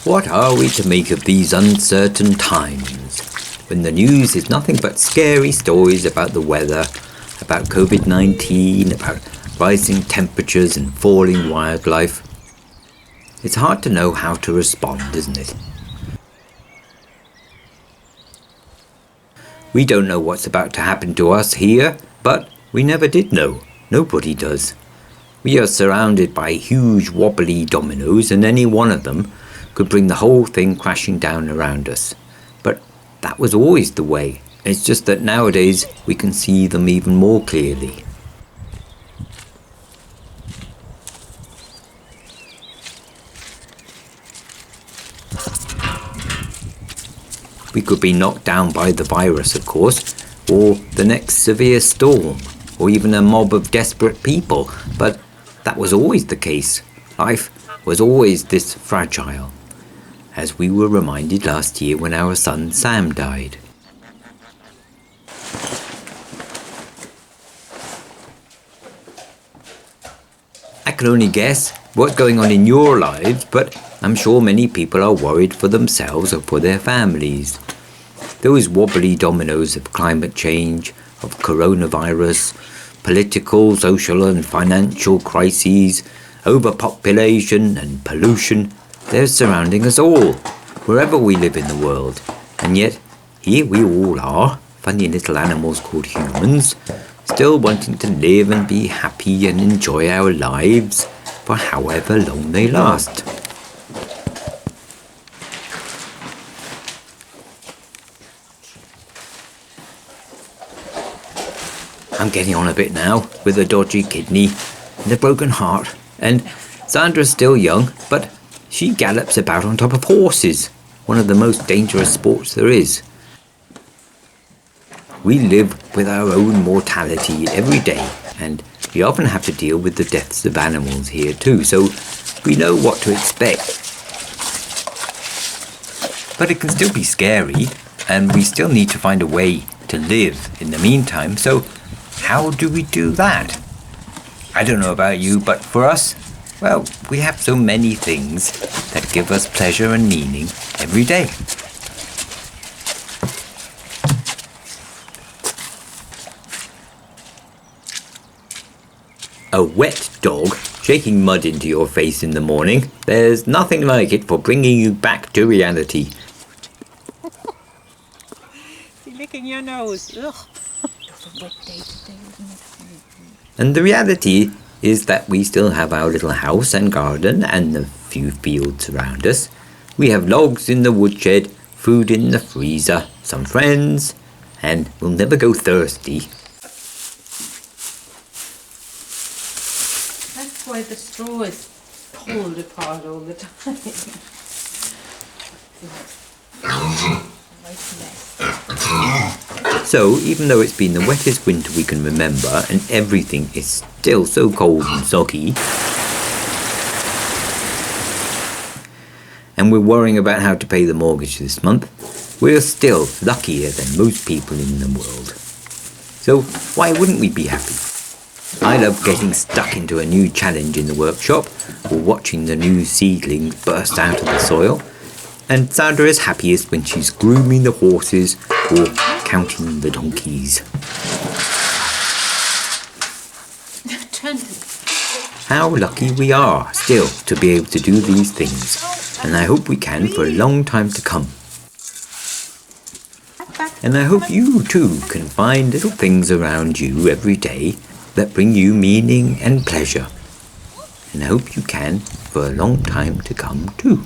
What are we to make of these uncertain times, when the news is nothing but scary stories about the weather, about COVID-19, about rising temperatures and falling wildlife? It's hard to know how to respond, isn't it? We don't know what's about to happen to us here, but we never did know. Nobody does. We are surrounded by huge wobbly dominoes, and any one of them could bring the whole thing crashing down around us. But that was always the way. It's just that nowadays we can see them even more clearly. We could be knocked down by the virus, of course, or the next severe storm, or even a mob of desperate people, but that was always the case. Life was always this fragile, as we were reminded last year when our son Sam died. I can only guess what's going on in your lives, but I'm sure many people are worried for themselves or for their families. Those wobbly dominoes of climate change, of coronavirus, political, social and financial crises, overpopulation and pollution, they're surrounding us all, wherever we live in the world. And yet, here we all are, funny little animals called humans, still wanting to live and be happy and enjoy our lives for however long they last. I'm getting on a bit now, with a dodgy kidney and a broken heart, and Sandra's still young, but she gallops about on top of horses, one of the most dangerous sports there is. We live with our own mortality every day, and we often have to deal with the deaths of animals here too, so we know what to expect. But it can still be scary, and we still need to find a way to live in the meantime, so how do we do that? I don't know about you, but for us, well, we have so many things that give us pleasure and meaning every day. A wet dog shaking mud into your face in the morning, there's nothing like it for bringing you back to reality. Is he licking your nose? Ugh. It's a wet day today, isn't it? And the reality is that we still have our little house and garden and the few fields around us. We have logs in the woodshed, food in the freezer, some friends, and we'll never go thirsty. That's why the straw is pulled apart all the time. So, even though it's been the wettest winter we can remember and everything is still so cold and soggy, and we're worrying about how to pay the mortgage this month, we're still luckier than most people in the world. So, why wouldn't we be happy? I love getting stuck into a new challenge in the workshop, or watching the new seedlings burst out of the soil. And Sandra is happiest when she's grooming the horses or counting the donkeys. How lucky we are still to be able to do these things, and I hope we can for a long time to come. And I hope you too can find little things around you every day that bring you meaning and pleasure. And I hope you can for a long time to come too.